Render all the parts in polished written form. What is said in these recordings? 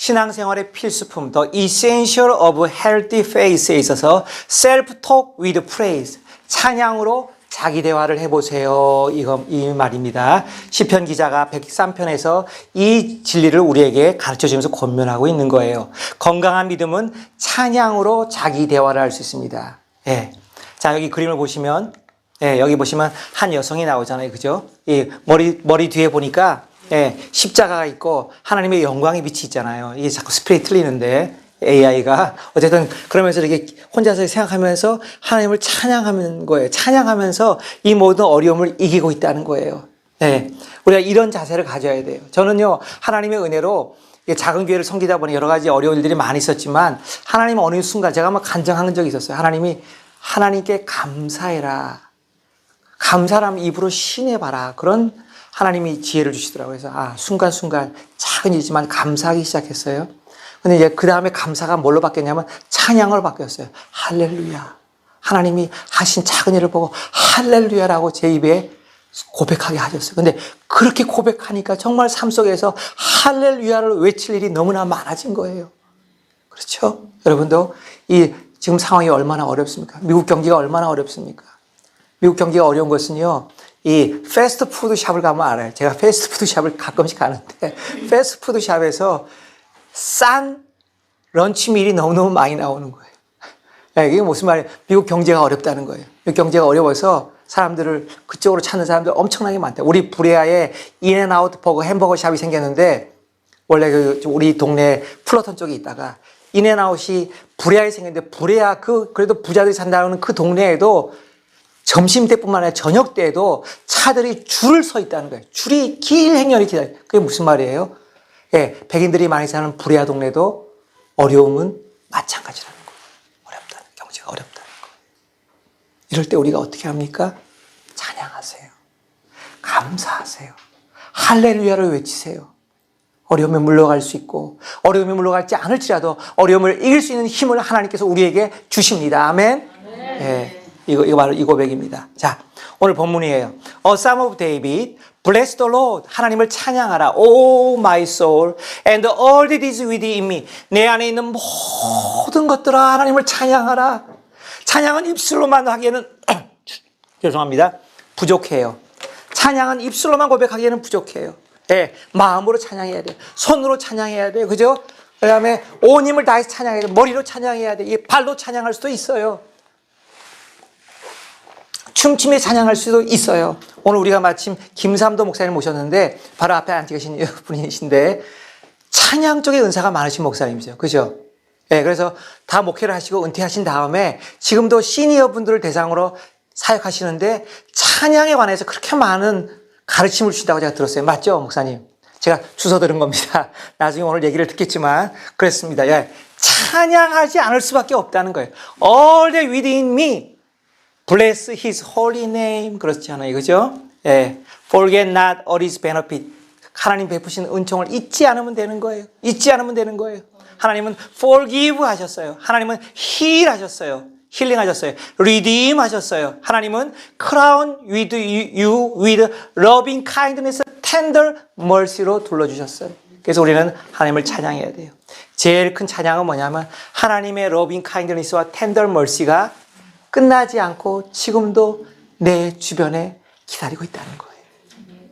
신앙생활의 필수품, the essential of healthy faith에 있어서 self-talk with praise, 찬양으로 자기 대화를 해보세요. 이 말입니다. 시편 기자가 103편에서 이 진리를 우리에게 가르쳐주면서 권면하고 있는 거예요. 건강한 믿음은 찬양으로 자기 대화를 할 수 있습니다. 예. 자, 여기 그림을 보시면, 예, 여기 보시면 한 여성이 나오잖아요. 그죠? 이 머리 뒤에 보니까, 예, 십자가가 있고 하나님의 영광의 빛이 있잖아요. 이게 자꾸 스프레이 틀리는데, AI가. 어쨌든 그러면서 이렇게 혼자서 생각하면서 하나님을 찬양하는 거예요. 찬양하면서 이 모든 어려움을 이기고 있다는 거예요. 네. 우리가 이런 자세를 가져야 돼요. 저는요, 하나님의 은혜로 작은 교회를 섬기다 보니 여러 가지 어려운 일들이 많이 있었지만 하나님 어느 순간 제가 한번 간증한 적이 있었어요. 하나님이 하나님께 감사해라. 감사람 입으로 신해봐라. 그런 하나님이 지혜를 주시더라고요. 그래서 순간순간 작은 일이지만 감사하기 시작했어요. 근데 이제 그 다음에 감사가 뭘로 바뀌었냐면 찬양으로 바뀌었어요. 할렐루야. 하나님이 하신 작은 일을 보고 할렐루야라고 제 입에 고백하게 하셨어요. 근데 그렇게 고백하니까 정말 삶 속에서 할렐루야를 외칠 일이 너무나 많아진 거예요. 그렇죠? 여러분도 지금 상황이 얼마나 어렵습니까? 미국 경기가 얼마나 어렵습니까? 미국 경기가 어려운 것은요, 이 패스트푸드 샵을 가면 알아요. 제가 패스트푸드 샵을 가끔씩 가는데 패스트푸드 샵에서 싼 런치밀이 너무너무 많이 나오는 거예요. 이게 무슨 말이에요? 미국 경제가 어렵다는 거예요. 미국 경제가 어려워서 사람들을 그쪽으로 찾는 사람들 엄청나게 많대요. 우리 브레아에 인앤아웃 버거 햄버거 샵이 생겼는데 원래 우리 동네 플러턴 쪽에 있다가 인앤아웃이 브레아에 생겼는데 브레아 그래도 부자들이 산다는 그 동네에도 점심 때뿐만 아니라 저녁 때에도 차들이 줄을 서 있다는 거예요. 줄이 길 행렬이 기다려요. 그게 무슨 말이에요? 예, 백인들이 많이 사는 부레아 동네도 어려움은 마찬가지라는 거예요. 어렵다는, 경제가 어렵다는 거예요. 이럴 때 우리가 어떻게 합니까? 찬양하세요. 감사하세요. 할렐루야를 외치세요. 어려움에 물러갈 수 있고 어려움에 물러갈지 않을지라도 어려움을 이길 수 있는 힘을 하나님께서 우리에게 주십니다. 아멘. 예, 이거 바로 이 고백입니다. 자, 오늘 본문이에요. A Psalm of David. Bless the Lord. 하나님을 찬양하라. O my soul and all that is within me. 내 안에 있는 모든 것들아 하나님을 찬양하라. 찬양은 입술로만 하기에는 죄송합니다. 부족해요. 찬양은 입술로만 고백하기에는 부족해요. 네, 마음으로 찬양해야 돼요. 손으로 찬양해야 돼요. 그죠? 그 다음에 온 힘을 다해서 찬양해야 돼요. 머리로 찬양해야 돼요. 발로 찬양할 수도 있어요. 춤추며 찬양할 수도 있어요. 오늘 우리가 마침 김삼도 목사님 모셨는데 바로 앞에 앉아 계신 분이신데 찬양 쪽에 은사가 많으신 목사님이죠. 그죠? 네, 그래서 다 목회를 하시고 은퇴하신 다음에 지금도 시니어 분들을 대상으로 사역하시는데 찬양에 관해서 그렇게 많은 가르침을 주신다고 제가 들었어요. 맞죠, 목사님? 제가 주워 들은 겁니다. 나중에 오늘 얘기를 듣겠지만 그랬습니다. 예, 찬양하지 않을 수밖에 없다는 거예요. All that within me. Bless His holy name. 그렇잖아요. 그죠? 예. Forget not all His benefit. 하나님 베푸신 은총을 잊지 않으면 되는 거예요. 잊지 않으면 되는 거예요. 하나님은 forgive 하셨어요. 하나님은 heal 하셨어요. 힐링 하셨어요. redeem 하셨어요. 하나님은 crown with you with loving kindness, tender mercy로 둘러주셨어요. 그래서 우리는 하나님을 찬양해야 돼요. 제일 큰 찬양은 뭐냐면 하나님의 loving kindness와 tender mercy가 끝나지 않고 지금도 내 주변에 기다리고 있다는 거예요.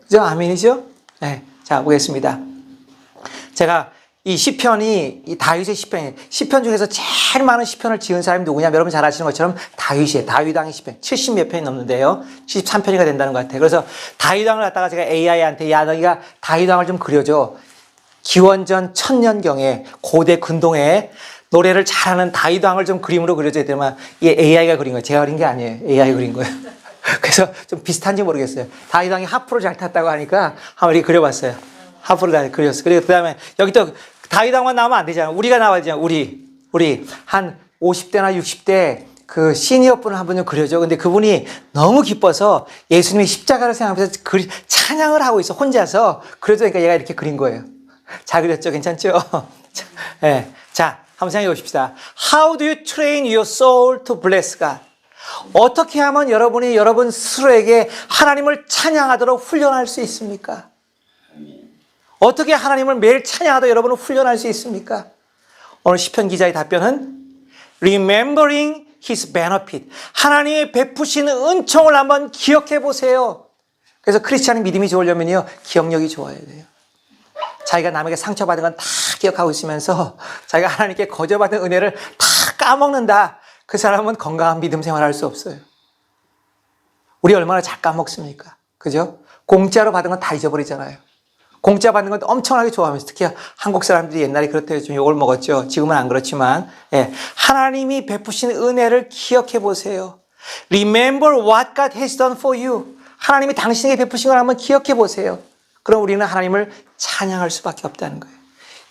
그죠? 아멘이죠? 네. 자, 보겠습니다. 제가 이 시편이, 이 다윗의 시편이, 시편 중에서 제일 많은 시편을 지은 사람이 누구냐면 여러분 잘 아시는 것처럼 다윗이에요. 다윗왕의 시편. 70몇 편이 넘는데요. 73편이가 된다는 것 같아요. 그래서 다윗왕을 갖다가 제가 AI한테 야, 너희가 다윗왕을 좀 그려줘. 기원전 1000년경에 고대 근동에 노래를 잘하는 다윗왕을 좀 그림으로 그려줘야 되면 이게 AI가 그린 거예요. 제가 그린 게 아니에요. AI가 그린 거예요. 그래서 좀 비슷한지 모르겠어요. 다윗왕이 하프로 잘 탔다고 하니까 한번 이렇게 그려봤어요. 하프로 잘 그렸어요. 그리고 그 다음에 여기 또 다윗왕만 나오면 안 되잖아요. 우리가 나와야 되잖아요. 우리 한 50대나 60대 그 시니어 분을 한 분 좀 그려줘. 근데 그분이 너무 기뻐서 예수님의 십자가를 생각하면서 찬양을 하고 있어. 혼자서 그려주니까 얘가 이렇게 그린 거예요. 잘 그렸죠? 괜찮죠? 네. 자, 한번 생각해 보십시다. How do you train your soul to bless God? 어떻게 하면 여러분이 여러분 스스로에게 하나님을 찬양하도록 훈련할 수 있습니까? 어떻게 하나님을 매일 찬양하다 여러분은 훈련할 수 있습니까? 오늘 시편 기자의 답변은 Remembering His benefit. 하나님의 베푸시는 은총을 한번 기억해 보세요. 그래서 크리스찬이 믿음이 좋으려면요, 기억력이 좋아야 돼요. 자기가 남에게 상처받은 건 다 기억하고 있으면서 자기가 하나님께 거저받은 은혜를 다 까먹는다. 그 사람은 건강한 믿음 생활할 수 없어요. 우리 얼마나 잘 까먹습니까? 그죠? 공짜로 받은 건 다 잊어버리잖아요. 공짜 받는 건 엄청나게 좋아하면서, 특히 한국 사람들이 옛날에 그렇다고 좀 욕을 먹었죠. 지금은 안 그렇지만, 예. 하나님이 베푸신 은혜를 기억해 보세요. Remember what God has done for you. 하나님이 당신에게 베푸신 걸 한번 기억해 보세요. 그럼 우리는 하나님을 찬양할 수밖에 없다는 거예요.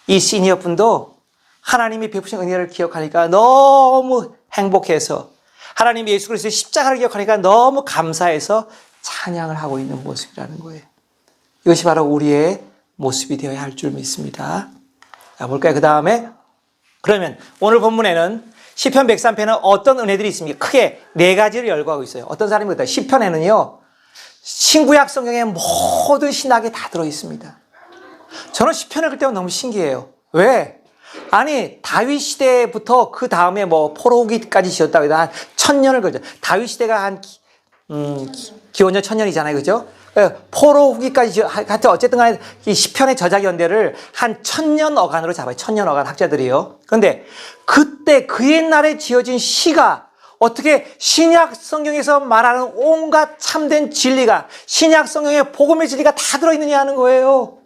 이 시니어 분도 하나님이 베푸신 은혜를 기억하니까 너무 행복해서, 하나님이 예수 그리스도의 십자가를 기억하니까 너무 감사해서 찬양을 하고 있는 모습이라는 거예요. 이것이 바로 우리의 모습이 되어야 할 줄 믿습니다. 자, 볼까요? 그 다음에, 그러면 오늘 본문에는 시편 103편은 어떤 은혜들이 있습니까? 크게 네 가지를 열거하고 있어요. 어떤 사람이 그랬다. 시편에는요, 신구약 성경의 모든 신학이 다 들어있습니다. 저는 시편을 읽을 때가 너무 신기해요. 왜? 아니, 다윗 시대부터 그 다음에 뭐 포로기까지 지었다고 해도 한 1000년을 걸죠. 다윗 시대가 한 기원전 1000년이잖아요. 그죠? 포로 후기까지, 하여튼 어쨌든 간에 이 시편의 저작 연대를 한 1000년 어간으로 잡아요. 1000년 어간 학자들이요. 그런데 그때 그 옛날에 지어진 시가 어떻게 신약 성경에서 말하는 온갖 참된 진리가, 신약 성경의 복음의 진리가 다 들어있느냐 하는 거예요.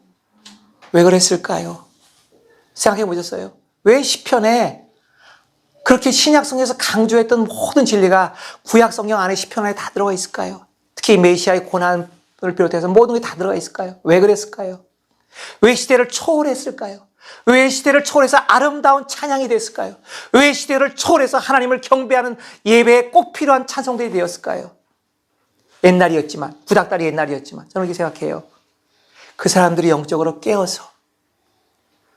왜 그랬을까요? 생각해 보셨어요? 왜 시편에 그렇게 신약 성경에서 강조했던 모든 진리가 구약 성경 안에 시편 안에 다 들어가 있을까요? 특히 메시아의 고난을 비롯해서 모든 게 다 들어가 있을까요? 왜 그랬을까요? 왜 시대를 초월했을까요? 왜 시대를 초월해서 아름다운 찬양이 됐을까요? 왜 시대를 초월해서 하나님을 경배하는 예배에 꼭 필요한 찬송들이 되었을까요? 옛날이었지만, 구닥다리 옛날이었지만, 저는 이렇게 생각해요. 그 사람들이 영적으로 깨어서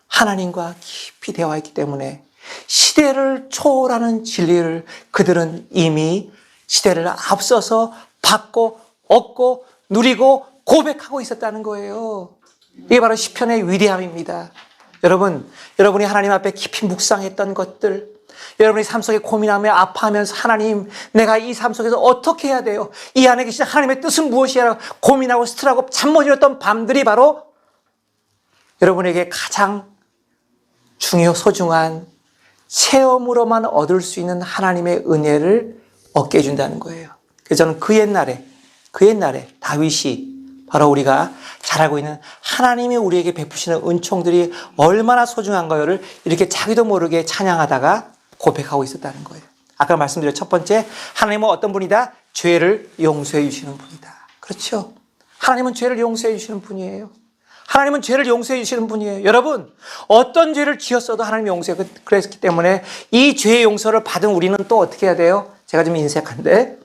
하나님과 깊이 대화했기 때문에 시대를 초월하는 진리를 그들은 이미 시대를 앞서서 받고 얻고 누리고 고백하고 있었다는 거예요. 이게 바로 시편의 위대함입니다. 여러분, 여러분이 하나님 앞에 깊이 묵상했던 것들, 여러분이 삶 속에 고민하며 아파하면서 하나님, 내가 이 삶 속에서 어떻게 해야 돼요? 이 안에 계신 하나님의 뜻은 무엇이야? 고민하고 스트레스하고 잠 못 이뤘던 밤들이 바로 여러분에게 가장 소중한 체험으로만 얻을 수 있는 하나님의 은혜를 얻게 해준다는 거예요. 그래서 저는 그 옛날에 다윗이 바로 우리가 잘 알고 있는 하나님이 우리에게 베푸시는 은총들이 얼마나 소중한가요를 이렇게 자기도 모르게 찬양하다가 고백하고 있었다는 거예요. 아까 말씀드린 첫 번째, 하나님은 어떤 분이다? 죄를 용서해 주시는 분이다. 그렇죠? 하나님은 죄를 용서해 주시는 분이에요. 하나님은 죄를 용서해 주시는 분이에요. 여러분, 어떤 죄를 지었어도 하나님이 용서해. 그랬기 때문에 이 죄의 용서를 받은 우리는 또 어떻게 해야 돼요? 제가 좀 인색한데,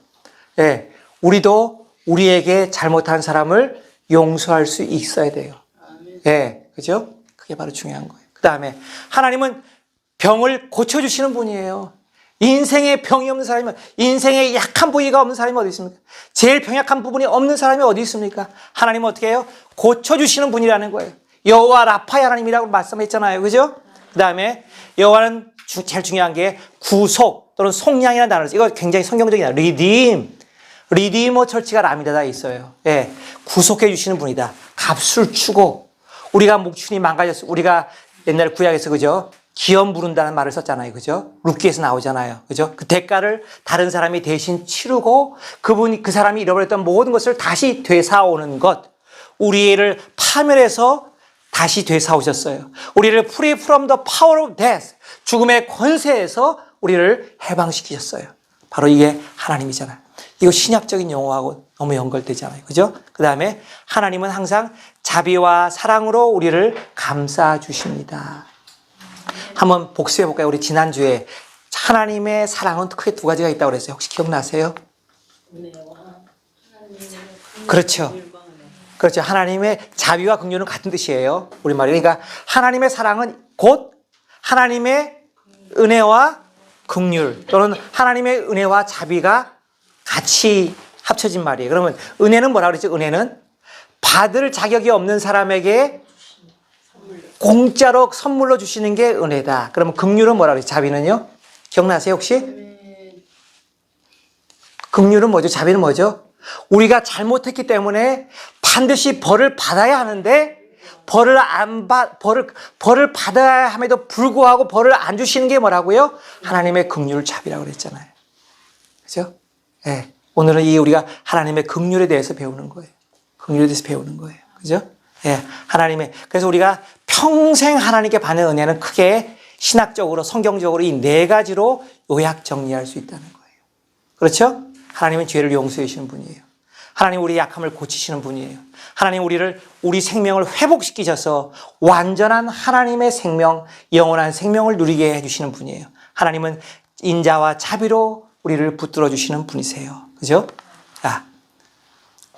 예, 우리도 우리에게 잘못한 사람을 용서할 수 있어야 돼요. 예, 그죠? 그게 바로 중요한 거예요. 그 다음에 하나님은 병을 고쳐주시는 분이에요. 인생에 병이 없는 사람이, 인생에 약한 부위가 없는 사람이 어디 있습니까? 제일 병약한 부분이 없는 사람이 어디 있습니까? 하나님은 어떻게 해요? 고쳐주시는 분이라는 거예요. 여호와 라파의 하나님이라고 말씀했잖아요. 그죠? 그 다음에 여호와는 제일 중요한 게 구속 또는 속량이라는 단어죠. 이거 굉장히 성경적인 단어. 리디머 처치가 라미다다에 있어요. 예, 구속해 주시는 분이다. 값을 주고, 우리가 목줄이 망가졌어. 우리가 옛날 구약에서, 그죠? 기업 부른다는 말을 썼잖아요. 그죠? 룻기에서 나오잖아요. 그죠? 그 대가를 다른 사람이 대신 치르고 그 사람이 잃어버렸던 모든 것을 다시 되사오는 것. 우리를 파멸해서 다시 되사오셨어요. 우리를 free from the power of death. 죽음의 권세에서 우리를 해방시키셨어요. 바로 이게 하나님이잖아요. 이거 신약적인 용어하고 너무 연결되잖아요. 그죠? 그 다음에 하나님은 항상 자비와 사랑으로 우리를 감싸 주십니다. 한번 복수해 볼까요? 우리 지난주에 하나님의 사랑은 크게 두 가지가 있다고 그랬어요. 혹시 기억나세요? 그렇죠. 그렇죠. 하나님의 자비와 긍휼은 같은 뜻이에요. 우리말이. 그러니까 하나님의 사랑은 곧 하나님의 은혜와 긍휼 또는 하나님의 은혜와 자비가 같이 합쳐진 말이에요. 그러면 은혜는 뭐라 그랬죠? 은혜는 받을 자격이 없는 사람에게 공짜로 선물로 주시는 게 은혜다. 그러면 긍휼은 뭐라 그래요? 자비는요? 기억나세요 혹시? 긍휼은 뭐죠? 자비는 뭐죠? 우리가 잘못했기 때문에 반드시 벌을 받아야 하는데 벌을 받아야 함에도 불구하고 벌을 안 주시는 게 뭐라고요? 하나님의 긍휼 자비라고 그랬잖아요. 그죠? 네. 오늘은 우리가 하나님의 긍휼에 대해서 배우는 거예요. 긍휼에 대해서 배우는 거예요. 그죠? 예. 그래서 우리가 평생 하나님께 받는 은혜는 크게 신학적으로, 성경적으로 이 네 가지로 요약 정리할 수 있다는 거예요. 그렇죠? 하나님은 죄를 용서해 주시는 분이에요. 하나님 우리 약함을 고치시는 분이에요. 하나님 우리 생명을 회복시키셔서 완전한 하나님의 생명, 영원한 생명을 누리게 해주시는 분이에요. 하나님은 인자와 자비로 우리를 붙들어 주시는 분이세요. 그죠? 자,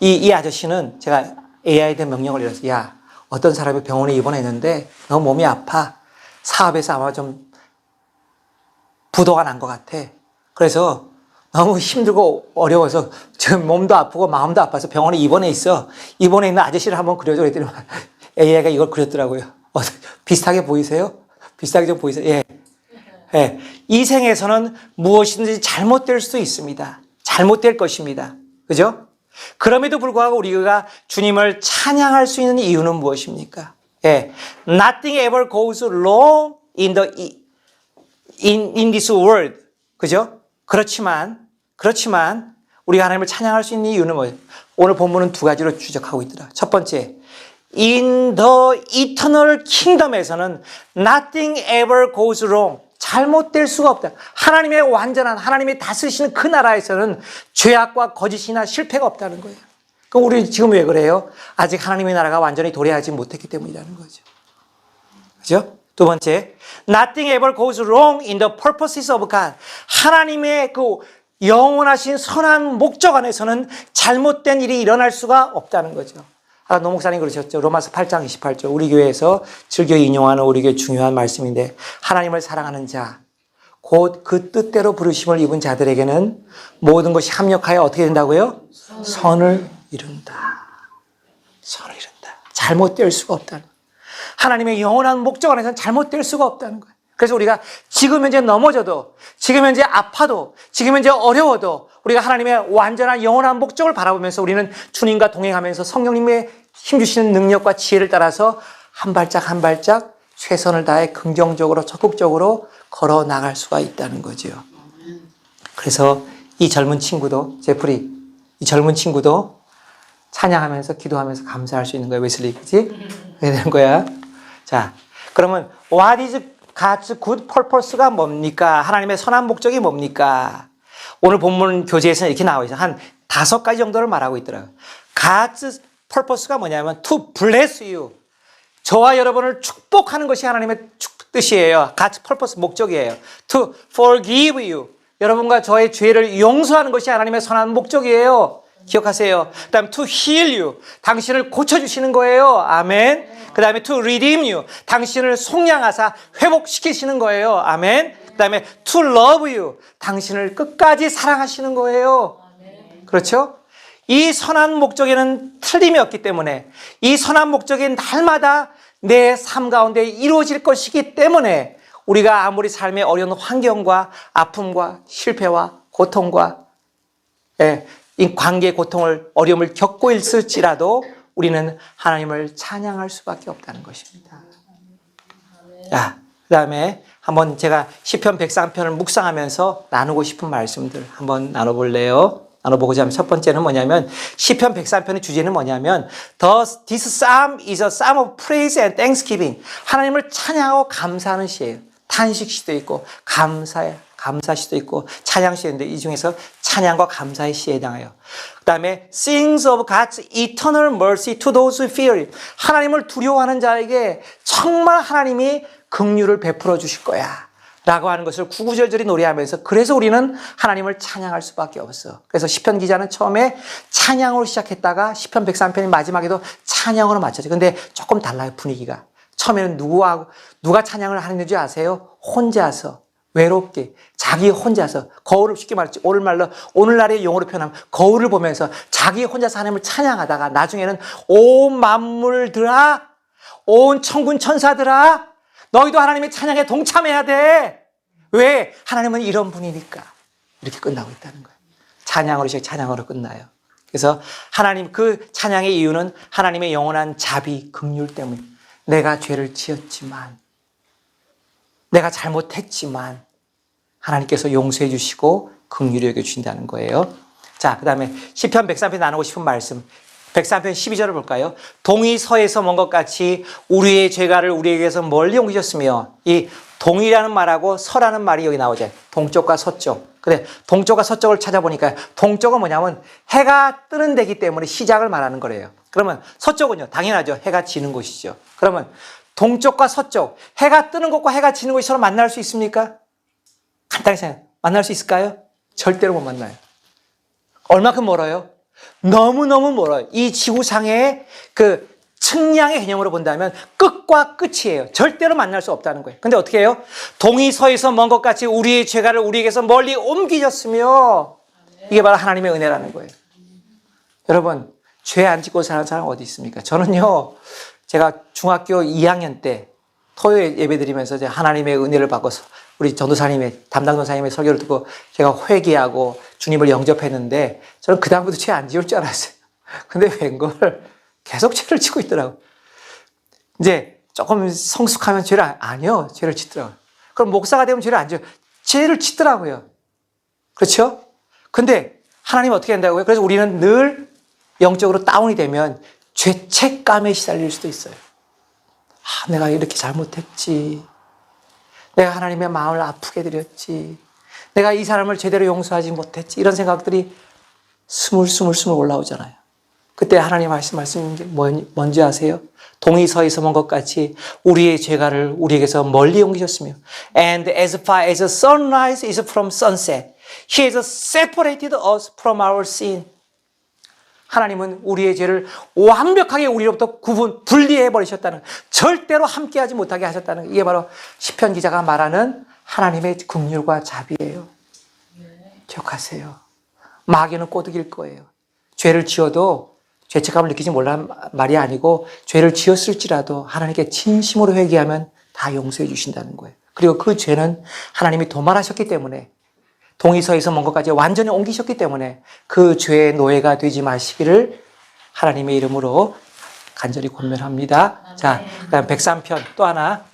이 아저씨는 제가 AI한테 명령을 내렸어요. 야, 어떤 사람이 병원에 입원했는데 너 몸이 아파. 사업에서 아마 좀 부도가 난 것 같아. 그래서 너무 힘들고 어려워서 지금 몸도 아프고 마음도 아파서 병원에 입원해 있어. 입원해 있는 아저씨를 한번 그려줘. 그랬더니 AI가 이걸 그렸더라고요. 비슷하게 보이세요? 비슷하게 좀 보이세요? 예. 예. 이 생에서는 무엇이든지 잘못될 수 있습니다. 잘못될 것입니다. 그죠? 그럼에도 불구하고 우리가 주님을 찬양할 수 있는 이유는 무엇입니까? 예. Nothing ever goes wrong in this world. 그죠? 그렇지만 우리가 하나님을 찬양할 수 있는 이유는 뭐예요? 오늘 본문은 두 가지로 추적하고 있더라. 첫 번째, in the eternal kingdom에서는 nothing ever goes wrong. 잘못될 수가 없다. 하나님의 완전한, 하나님이 다스리시는 그 나라에서는 죄악과 거짓이나 실패가 없다는 거예요. 그럼 우리 지금 왜 그래요? 아직 하나님의 나라가 완전히 도래하지 못했기 때문이라는 거죠. 그죠? 두 번째, nothing ever goes wrong in the purposes of God. 하나님의 그 영원하신 선한 목적 안에서는 잘못된 일이 일어날 수가 없다는 거죠. 노 목사님 그러셨죠. 로마서 8장 28절. 우리 교회에서 즐겨 인용하는 우리 교회 중요한 말씀인데, 하나님을 사랑하는 자, 곧 그 뜻대로 부르심을 입은 자들에게는 모든 것이 합력하여 어떻게 된다고요? 선을 이룬다. 선을 이룬다. 잘못될 수가 없다는 거예요. 하나님의 영원한 목적 안에서는 잘못될 수가 없다는 거예요. 그래서 우리가 지금 현재 넘어져도, 지금 현재 아파도, 지금 현재 어려워도 우리가 하나님의 완전한 영원한 목적을 바라보면서 우리는 주님과 동행하면서 성령님의 힘주시는 능력과 지혜를 따라서 한 발짝 한 발짝 최선을 다해 긍정적으로 적극적으로 걸어 나갈 수가 있다는 거죠. 그래서 이 젊은 친구도, 제프리, 이 젊은 친구도 찬양하면서 기도하면서 감사할 수 있는 거예요. 웨슬리, 그치? 그게 되는 거야. 자, 그러면 what is God's good purpose가 뭡니까? 하나님의 선한 목적이 뭡니까? 오늘 본문 교재에서는 이렇게 나와 있어요. 한 5가지 정도를 말하고 있더라고요. God's purpose가 뭐냐면 to bless you. 저와 여러분을 축복하는 것이 하나님의 뜻이에요. God's purpose 목적이에요. To forgive you. 여러분과 저의 죄를 용서하는 것이 하나님의 선한 목적이에요. 기억하세요. 그 다음에 to heal you. 당신을 고쳐주시는 거예요. 아멘. 그 다음에 to redeem you. 당신을 속량하사 회복시키시는 거예요. 아멘. 그 다음에 to love you. 당신을 끝까지 사랑하시는 거예요. 그렇죠? 이 선한 목적에는 틀림이 없기 때문에, 이 선한 목적이 날마다 내 삶 가운데 이루어질 것이기 때문에 우리가 아무리 삶의 어려운 환경과 아픔과 실패와 고통과 이 관계의 고통을, 어려움을 겪고 있을지라도 우리는 하나님을 찬양할 수밖에 없다는 것입니다. 자, 그 다음에 한번 제가 시편 103편을 묵상하면서 나누고 싶은 말씀들 한번 나눠볼래요? 나눠보고자 하면 첫 번째는 뭐냐면, 시편 103편의 주제는 뭐냐면 This psalm is a psalm of praise and thanksgiving. 하나님을 찬양하고 감사하는 시예요. 탄식시도 있고 감사시도 있고 찬양시인데 이 중에서 찬양과 감사의 시에 해당해요. 그 다음에 Sings of God's eternal mercy to those who fear Him. 하나님을 두려워하는 자에게 정말 하나님이 긍휼을 베풀어 주실 거야 라고 하는 것을 구구절절히 노래하면서, 그래서 우리는 하나님을 찬양할 수밖에 없어. 그래서 시편 기자는 처음에 찬양으로 시작했다가 시편 103편이 마지막에도 찬양으로 맞춰져. 근데 조금 달라요, 분위기가. 처음에는 누가 찬양을 하는 줄 아세요? 혼자서, 외롭게, 자기 혼자서, 거울을, 쉽게 말했지, 오늘날의 용어로 표현하면 거울을 보면서 자기 혼자서 하나님을 찬양하다가 나중에는 온 만물들아, 온 천군 천사들아, 너희도 하나님의 찬양에 동참해야 돼. 왜? 하나님은 이런 분이니까. 이렇게 끝나고 있다는 거예요. 찬양으로 시작, 찬양으로 끝나요. 그래서 하나님, 그 찬양의 이유는 하나님의 영원한 자비, 긍휼 때문에. 내가 죄를 지었지만, 내가 잘못했지만 하나님께서 용서해 주시고 긍휼히 여겨 주신다는 거예요. 자, 그 다음에 시편 103편 나누고 싶은 말씀, 103편 12절을 볼까요? 동이 서에서 먼 것 같이 우리의 죄가를 우리에게서 멀리 옮기셨으며, 이 동이라는 말하고 서라는 말이 여기 나오죠. 동쪽과 서쪽. 근데 동쪽과 서쪽을 찾아보니까 동쪽은 뭐냐면 해가 뜨는 데기 때문에 시작을 말하는 거래요. 그러면 서쪽은요, 당연하죠. 해가 지는 곳이죠. 그러면 동쪽과 서쪽, 해가 뜨는 곳과 해가 지는 곳이 서로 만날 수 있습니까? 간단히 생각해요. 만날 수 있을까요? 절대로 못 만나요. 얼마큼 멀어요? 너무너무 멀어요. 이 지구상의 그 측량의 개념으로 본다면 끝과 끝이에요. 절대로 만날 수 없다는 거예요. 근데 어떻게 해요? 동이 서에서 먼 것 같이 우리의 죄가를 우리에게서 멀리 옮기셨으며, 이게 바로 하나님의 은혜라는 거예요. 여러분, 죄 안 짓고 사는 사람 어디 있습니까? 저는요, 제가 중학교 2학년 때 토요일 예배 드리면서 제가 하나님의 은혜를 받고서 우리 전도사님의, 담당 전도사님의 설교를 듣고 제가 회개하고 주님을 영접했는데, 저는 그다음부터 죄 안 지을 줄 알았어요. 근데 웬걸 계속 죄를 짓고 있더라고요. 이제 조금 성숙하면 죄를 아니요, 죄를 짓더라고요. 그럼 목사가 되면 죄를 안 지어요. 죄를 짓더라고요. 그렇죠? 근데 하나님 어떻게 한다고요? 그래서 우리는 늘 영적으로 다운이 되면 죄책감에 시달릴 수도 있어요. 아, 내가 이렇게 잘못했지. 내가 하나님의 마음을 아프게 드렸지. 내가 이 사람을 제대로 용서하지 못했지. 이런 생각들이 스물스물 올라오잖아요. 그때 하나님 말씀인 게 뭔지 아세요? 동이 서에서 먼 것 같이 우리의 죄가를 우리에게서 멀리 옮기셨으며, and as far as the sunrise is from sunset, He has separated us from our sin. 하나님은 우리의 죄를 완벽하게 우리로부터 분리해 버리셨다는, 절대로 함께하지 못하게 하셨다는, 이게 바로 시편 기자가 말하는 하나님의 긍휼과 자비예요. 기억하세요. 마귀는 꼬드길 거예요. 죄를 지어도 죄책감을 느끼지 몰란 말이 아니고, 죄를 지었을지라도 하나님께 진심으로 회개하면 다 용서해 주신다는 거예요. 그리고 그 죄는 하나님이 도말하셨기 때문에, 동이서에서 먼 것까지 완전히 옮기셨기 때문에 그 죄의 노예가 되지 마시기를 하나님의 이름으로 간절히 권면합니다. 자, 그다음 103편 또 하나.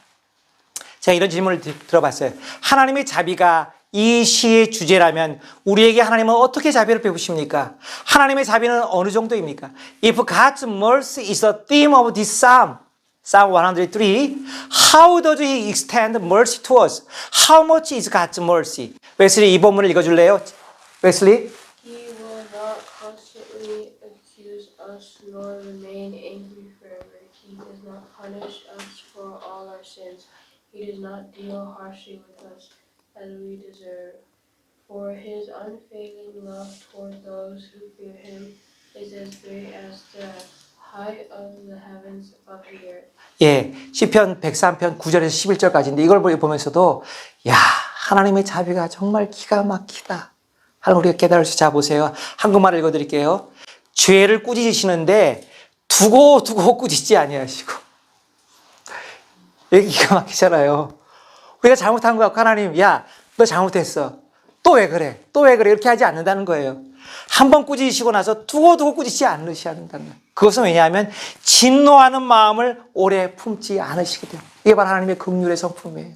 제가 이런 질문을 들어봤어요. 하나님의 자비가 이 시의 주제라면 우리에게 하나님은 어떻게 자비를 베푸십니까? 하나님의 자비는 어느 정도입니까? If God's mercy is the theme of this psalm, Psalm 103, how does He extend mercy to us? How much is God's mercy? 웨슬리, 이 본문을 읽어줄래요? 웨슬리? He will not constantly accuse us nor remain angry forever. He does not punish us for all our sins. He does not deal harshly with us as we deserve. For His unfailing love toward those who fear Him is as great as the height of the heavens above the earth. 예, 시편 103편 9절에서 11절까지인데 이걸 보면서도 야, 하나님의 자비가 정말 기가 막히다 하는 우리가 깨달을 수. 자, 보세요. 한국말을 읽어드릴게요. 죄를 꾸짖으시는데 두고 꾸짖지 아니하시고. 이게 기가 막히잖아요. 우리가 잘못한 거 같고 하나님, 야, 너 잘못했어. 또 왜 그래? 또 왜 그래? 이렇게 하지 않는다는 거예요. 한 번 꾸짖으시고 나서 두고 꾸짖지 않으신다는 거예요. 그것은 왜냐하면 진노하는 마음을 오래 품지 않으시기 때문에. 이게 바로 하나님의 긍휼의 성품이에요.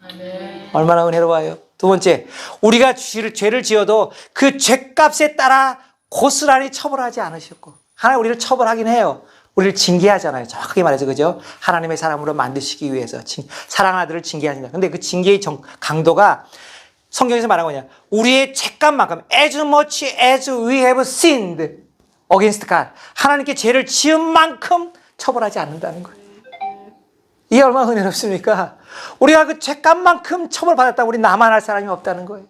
아멘. 얼마나 은혜로워요. 두 번째, 우리가 죄를 지어도 그 죄값에 따라 고스란히 처벌하지 않으셨고, 하나님 우리를 처벌하긴 해요. 우리를 징계하잖아요. 정확하게 말해서, 그죠? 하나님의 사람으로 만드시기 위해서 사랑하는 아들을 징계하신다. 근데 그 징계의 강도가 성경에서 말한 거냐? 우리의 죄값만큼, as much as we have sinned against God. 하나님께 죄를 지은 만큼 처벌하지 않는다는 거예요. 이게 얼마나 은혜롭습니까? 우리가 그 죄값만큼 처벌받았다고 우리 나만 할 사람이 없다는 거예요.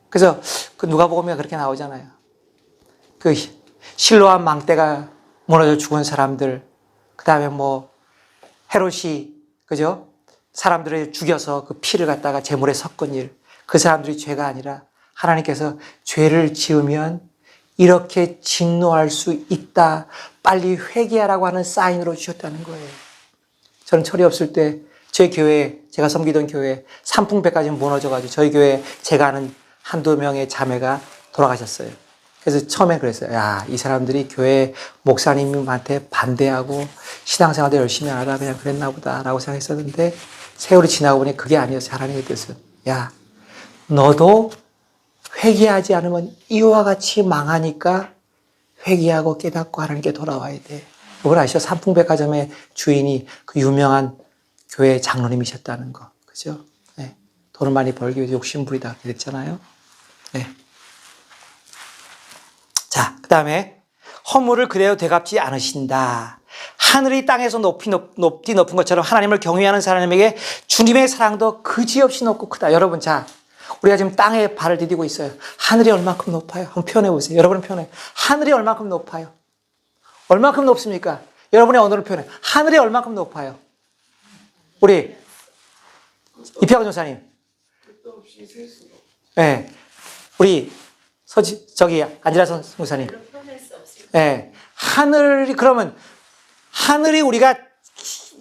그래서 그 누가복음에 그렇게 나오잖아요. 그 실로암 망대가 무너져 죽은 사람들, 그 다음에 뭐 헤롯이, 그죠? 사람들을 죽여서 그 피를 갖다가 제물에 섞은 일, 그 사람들이 죄가 아니라 하나님께서 죄를 지으면 이렇게 진노할 수 있다. 빨리 회개하라고 하는 사인으로 주셨다는 거예요. 저는 철이 없을 때 제 교회, 제가 섬기던 교회 산풍배까지 무너져가지고 저희 교회 제가 아는 한두 명의 자매가 돌아가셨어요. 그래서 처음에 그랬어요. 야, 이 사람들이 교회 목사님한테 반대하고 신앙생활도 열심히 안 하다 그냥 그랬나 보다라고 생각했었는데 세월이 지나고 보니 그게 아니었어요. 하나님의 뜻은. 야, 너도 회개하지 않으면 이와 같이 망하니까 회개하고 깨닫고 하나님께 돌아와야 돼. 그걸 아시죠? 산풍백화점의 주인이 그 유명한 교회 장로님이셨다는 거. 그죠? 네. 돈을 많이 벌기 위해서 욕심부리다. 그랬잖아요. 네. 자, 그 다음에 허물을 그대로 되갚지 않으신다. 하늘이 땅에서 높이 높은 것처럼 하나님을 경외하는 사람에게 주님의 사랑도 그지없이 높고 크다. 여러분, 자, 우리가 지금 땅에 발을 디디고 있어요. 하늘이 얼마큼 높아요? 한번 표현해 보세요. 여러분은 표현해. 하늘이 얼마큼 높아요? 얼마큼 높습니까? 여러분의 언어를 표현해. 하늘이 얼마큼 높아요? 우리 이평원 전사님. 네. 우리 저기 안지라 선교사님. 네. 하늘이 그러면 하늘이 우리가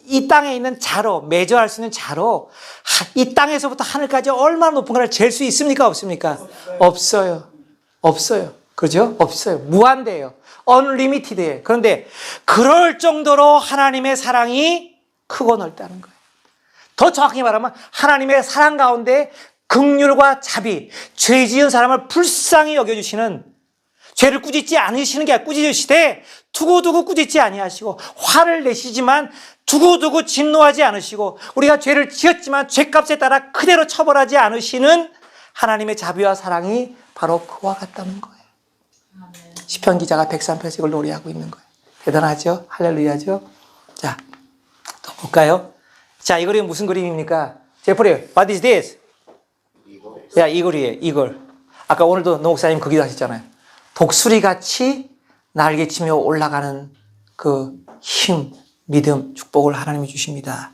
이 땅에 있는 자로 매저할 수 있는 자로 이 땅에서부터 하늘까지 얼마나 높은가를 잴 수 있습니까? 없습니까? 없어요. 없어요. 그죠? 없어요. 무한대예요. unlimited예요. 그런데 그럴 정도로 하나님의 사랑이 크고 넓다는 거예요. 더 정확히 말하면 하나님의 사랑 가운데 긍휼과 자비, 죄 지은 사람을 불쌍히 여겨주시는 죄를 꾸짖지 않으시는 게 아니라 꾸짖으시되 두고두고 꾸짖지 아니하시고 화를 내시지만 두고두고 진노하지 않으시고 우리가 죄를 지었지만 죄값에 따라 그대로 처벌하지 않으시는 하나님의 자비와 사랑이 바로 그와 같다는 거예요. 시편 기자가 103편에서 이걸 노래하고 있는 거예요. 대단하죠? 할렐루야죠? 자, 또 볼까요? 자, 이 그림은 무슨 그림입니까? 제프리, what is this? 야, 이글이에요, 이글. 아까 오늘도 노 목사님 그 기도 하셨잖아요. 독수리같이 날개치며 올라가는 그 힘, 믿음, 축복을 하나님이 주십니다.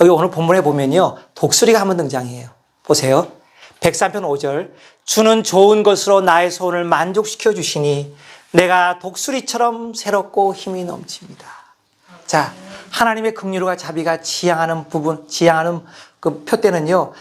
여기 오늘 본문에 보면요. 독수리가 한번 등장해요. 보세요. 103편 5절. 주는 좋은 것으로 나의 소원을 만족시켜 주시니 내가 독수리처럼 새롭고 힘이 넘칩니다. 자, 하나님의 긍휼과 자비가 지향하는 부분, 지향하는 그 표대는요.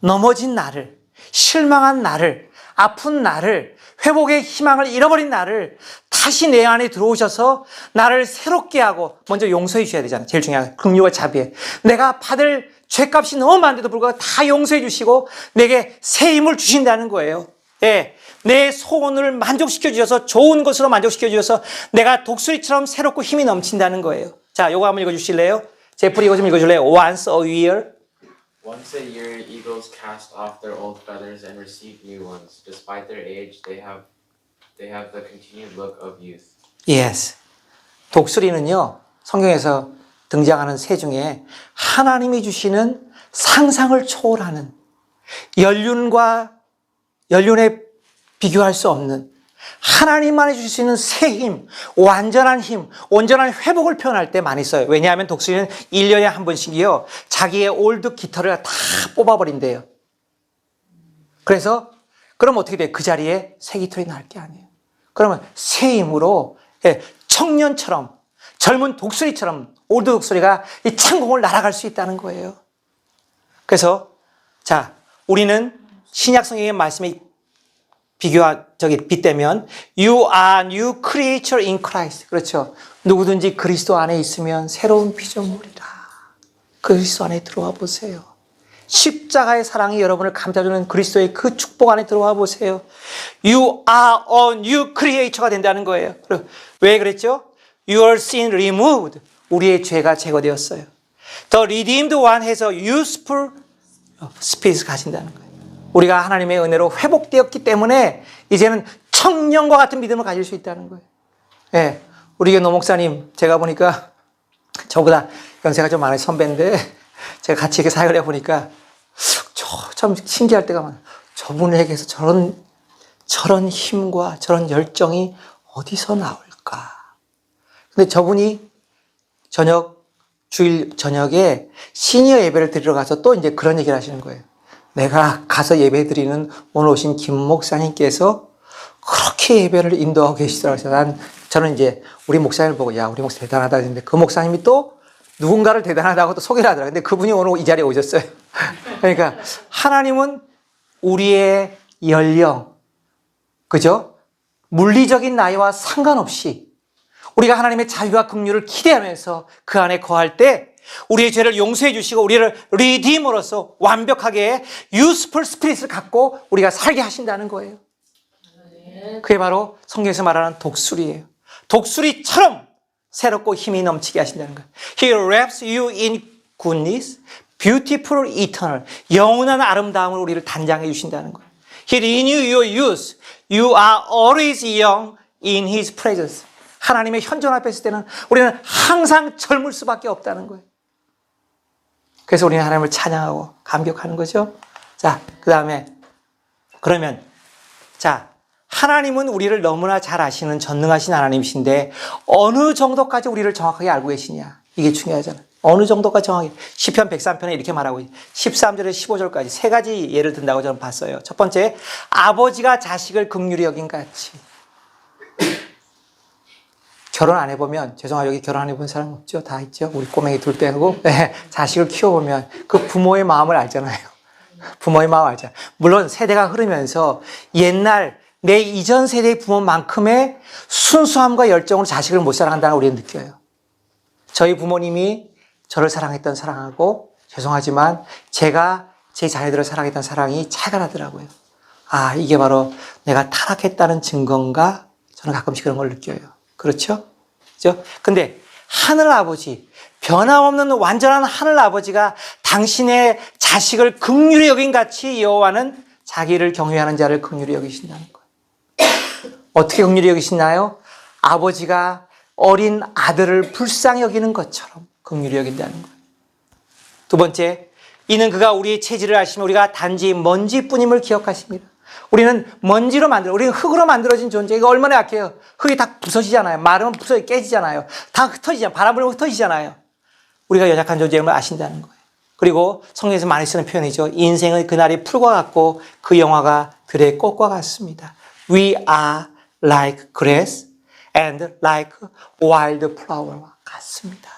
넘어진 나를, 실망한 나를, 아픈 나를, 회복의 희망을 잃어버린 나를 다시 내 안에 들어오셔서 나를 새롭게 하고 먼저 용서해 주셔야 되잖아요. 제일 중요한 긍휼과 자비에. 내가 받을 죄값이 너무 많은데도 불구하고 다 용서해 주시고 내게 새 힘을 주신다는 거예요. 예, 내 소원을 만족시켜 주셔서 좋은 것으로 만족시켜 주셔서 내가 독수리처럼 새롭고 힘이 넘친다는 거예요. 자, 요거 한번 읽어주실래요? 제프리 이거 좀 읽어줄래요? Once a year. Once a year, eagles cast off their old feathers and receive new ones. Despite their age, they have the continued look of youth. Yes. 독수리는요, 성경에서 등장하는 새 중에 하나님이 주시는 상상을 초월하는 연륜에 비교할 수 없는 하나님만이 주실 수 있는 새 힘, 완전한 힘, 온전한 회복을 표현할 때 많이 써요. 왜냐하면 독수리는 1년에 한 번씩이요. 자기의 올드 깃털을 다 뽑아버린대요. 그래서 그럼 어떻게 돼요? 그 자리에 새 깃털이 날 게 아니에요. 그러면 새 힘으로 청년처럼 젊은 독수리처럼 올드 독수리가 이 창공을 날아갈 수 있다는 거예요. 그래서 자, 우리는 신약 성경의 말씀이 빗대면 You are new creature in Christ. 그렇죠. 누구든지 그리스도 안에 있으면 새로운 피조물이라. 그리스도 안에 들어와 보세요. 십자가의 사랑이 여러분을 감싸주는 그리스도의 그 축복 안에 들어와 보세요. You are a new creature가 된다는 거예요. 왜 그랬죠? Your sin removed. 우리의 죄가 제거되었어요. The redeemed one 해서 useful spirit을 가진다는 거예요. 우리가 하나님의 은혜로 회복되었기 때문에 이제는 청년과 같은 믿음을 가질 수 있다는 거예요. 예, 우리 교회 노 목사님 제가 보니까 저보다 연세가 좀 많은 선배인데 제가 같이 이렇게 사역을 해보니까 참 신기할 때가 많아요. 저분에게서 저런 힘과 저런 열정이 어디서 나올까? 근데 저분이 주일 저녁에 시니어 예배를 드리러 가서 또 이제 그런 얘기를 하시는 거예요. 내가 가서 예배 드리는 오늘 오신 김 목사님께서 그렇게 예배를 인도하고 계시더라고요. 저는 이제 우리 목사님을 보고 야, 우리 목사 대단하다 했는데 그 목사님이 또 누군가를 대단하다고 또 소개를 하더라고요. 근데 그분이 오늘 이 자리에 오셨어요. 그러니까 하나님은 우리의 연령, 그죠? 물리적인 나이와 상관없이 우리가 하나님의 자유와 긍휼을 기대하면서 그 안에 거할 때 우리의 죄를 용서해 주시고 우리를 리디머로서 완벽하게 유스풀 스피릿을 갖고 우리가 살게 하신다는 거예요. 그게 바로 성경에서 말하는 독수리예요. 독수리처럼 새롭고 힘이 넘치게 하신다는 거예요. He wraps you in goodness, beautiful, eternal. 영원한 아름다움을 우리를 단장해 주신다는 거예요. He renew your youth. You are always young in His presence. 하나님의 현존 앞에 있을 때는 우리는 항상 젊을 수밖에 없다는 거예요. 그래서 우리는 하나님을 찬양하고 감격하는 거죠. 자, 그 다음에 그러면 자, 하나님은 우리를 너무나 잘 아시는 전능하신 하나님이신데 어느 정도까지 우리를 정확하게 알고 계시냐. 이게 중요하잖아요. 어느 정도까지 정확하게. 시편 103편에 이렇게 말하고 있어요. 13절에서 15절까지 세 가지 예를 든다고 저는 봤어요. 첫 번째, 아버지가 자식을 긍휼히 여긴 같이. 결혼 안 해보면, 죄송해요. 여기 결혼 안 해본 사람 없죠? 다 있죠? 우리 꼬맹이 둘 빼고. 네, 자식을 키워보면 그 부모의 마음을 알잖아요. 부모의 마음을 알잖아요. 물론 세대가 흐르면서 옛날 내 이전 세대의 부모만큼의 순수함과 열정으로 자식을 못 사랑한다는 우리는 느껴요. 저희 부모님이 저를 사랑했던 사랑하고 죄송하지만 제가 제 자녀들을 사랑했던 사랑이 차이가 나더라고요. 아, 이게 바로 내가 타락했다는 증거인가? 저는 가끔씩 그런 걸 느껴요. 그렇죠? 그죠? 근데 하늘 아버지, 변함없는 완전한 하늘 아버지가 당신의 자식을 긍휼히 여긴 같이 여호와는 자기를 경외하는 자를 긍휼히 여기신다는 거예요. 어떻게 긍휼히 여기시나요? 아버지가 어린 아들을 불쌍히 여기는 것처럼 긍휼히 여긴다는 거예요. 두 번째, 이는 그가 우리의 체질을 아시며 우리가 단지 먼지뿐임을 기억하십니다. 우리는 먼지로 우리는 흙으로 만들어진 존재. 이거 얼마나 약해요. 흙이 다 부서지잖아요. 마르면 깨지잖아요. 다 흩어지잖아요. 바람 불면 흩어지잖아요. 우리가 연약한 존재임을 아신다는 거예요. 그리고 성경에서 많이 쓰는 표현이죠. 인생의 그날이 풀과 같고 그 영화가 들의 꽃과 같습니다. We are like grass and like wild flower와 같습니다.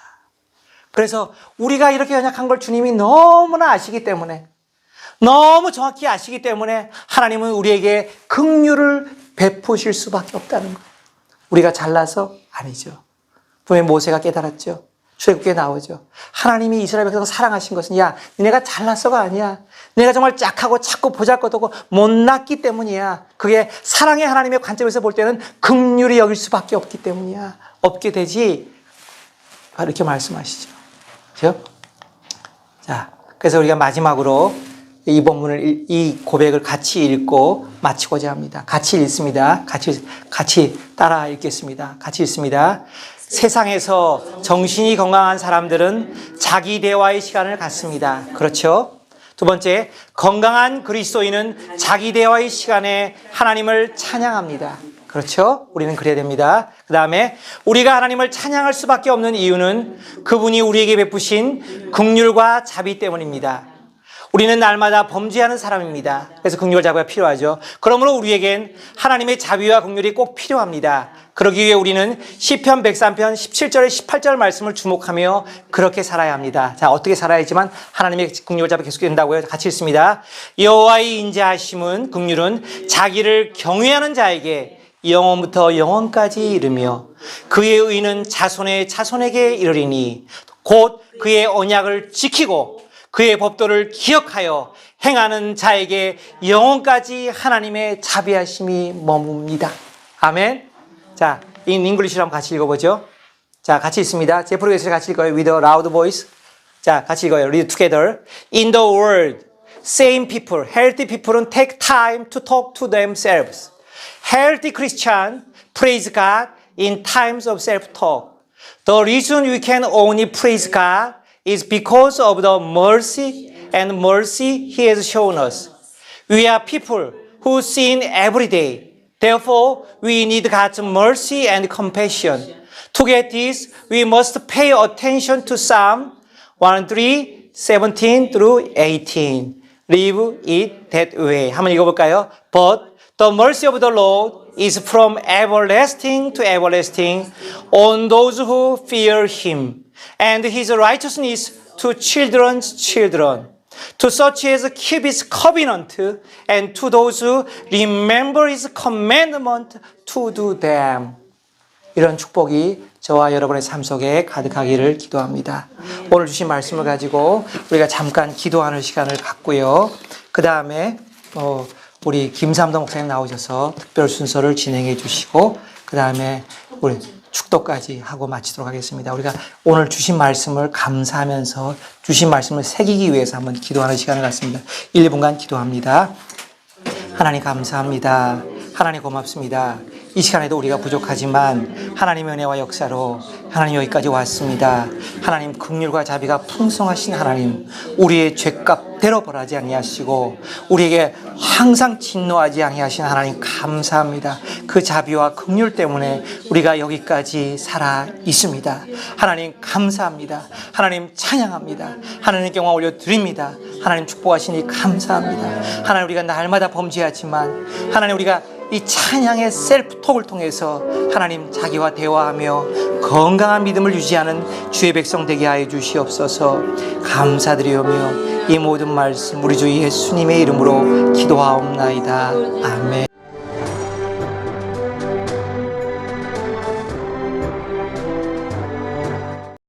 그래서 우리가 이렇게 연약한 걸 주님이 너무나 아시기 때문에 너무 정확히 아시기 때문에 하나님은 우리에게 긍휼을 베푸실 수밖에 없다는 거예요. 우리가 잘나서 아니죠. 분명히 모세가 깨달았죠. 출애굽기에 나오죠. 하나님이 이스라엘 백성을 사랑하신 것은 야, 니네가 잘나서가 아니야. 내가 정말 짝하고 착고 보잘것없고 못났기 때문이야. 그게 사랑의 하나님의 관점에서 볼 때는 긍휼히 여길 수밖에 없기 때문이야. 없게 되지. 이렇게 말씀하시죠. 그렇죠? 자, 그래서 우리가 마지막으로 이 본문을, 이 고백을 같이 읽고 마치고자 합니다. 같이 읽습니다. 같이 따라 읽겠습니다. 같이 읽습니다. 세상에서 정신이 건강한 사람들은 자기 대화의 시간을 갖습니다. 그렇죠? 두 번째, 건강한 그리스도인은 자기 대화의 시간에 하나님을 찬양합니다. 그렇죠? 우리는 그래야 됩니다. 그 다음에 우리가 하나님을 찬양할 수밖에 없는 이유는 그분이 우리에게 베푸신 긍휼과 자비 때문입니다. 우리는 날마다 범죄하는 사람입니다. 그래서 긍휼과 자비가 필요하죠. 그러므로 우리에겐 하나님의 자비와 긍휼이 꼭 필요합니다. 그러기 위해 우리는 시편 103편 17절에 18절 말씀을 주목하며 그렇게 살아야 합니다. 자, 어떻게 살아야 하지만 하나님의 긍휼과 자비가 계속된다고요. 같이 읽습니다. 여호와의 인자하심은 긍휼은 자기를 경외하는 자에게 영원부터 영원까지 이르며 그의 의는 자손의 자손에게 이르리니 곧 그의 언약을 지키고 그의 법도를 기억하여 행하는 자에게 영원까지 하나님의 자비하심이 머뭅니다. 아멘. 자, in English로 한번 같이 읽어보죠. 자, 같이 읽습니다. 제프로에서 같이 읽어요. With a loud voice. 자, 같이 읽어요. Read together. In the world, sane people, healthy people은 take time to talk to themselves. Healthy Christian praise God in times of self-talk. The reason we can only praise God is because of the mercy and mercy He has shown us. We are people who sin every day. Therefore, we need God's mercy and compassion. To get this, we must pay attention to Psalm 103, 17 through 18. live it that way. 한번 읽어볼까요? But the mercy of the Lord is from everlasting to everlasting on those who fear him, and his righteousness to children's children, to such as keep his covenant, and to those who remember his commandment to do them. 이런 축복이 저와 여러분의 삶 속에 가득하기를 기도합니다. 오늘 주신 말씀을 가지고 우리가 잠깐 기도하는 시간을 갖고요. 그 다음에 우리 김삼도 목사님 나오셔서 특별 순서를 진행해 주시고 그 다음에 우리 축도까지 하고 마치도록 하겠습니다. 우리가 오늘 주신 말씀을 감사하면서 주신 말씀을 새기기 위해서 한번 기도하는 시간을 갖습니다. 1분간 기도합니다. 하나님 감사합니다. 하나님 고맙습니다. 이 시간에도 우리가 부족하지만 하나님의 은혜와 역사로 하나님 여기까지 왔습니다. 하나님 긍휼과 자비가 풍성하신 하나님, 우리의 죄값대로 벌하지 아니하시고 우리에게 항상 진노하지 아니하신 하나님 감사합니다. 그 자비와 긍휼 때문에 우리가 여기까지 살아 있습니다. 하나님 감사합니다. 하나님 찬양합니다. 하나님께 영광 올려드립니다. 하나님 축복하시니 감사합니다. 하나님 우리가 날마다 범죄하지만 하나님 우리가 이 찬양의 셀프톡을 통해서 하나님 자기와 대화하며 건강한 믿음을 유지하는 주의 백성 되게 하여 주시옵소서. 감사드리오며 이 모든 말씀 우리 주 예수님의 이름으로 기도하옵나이다. 아멘.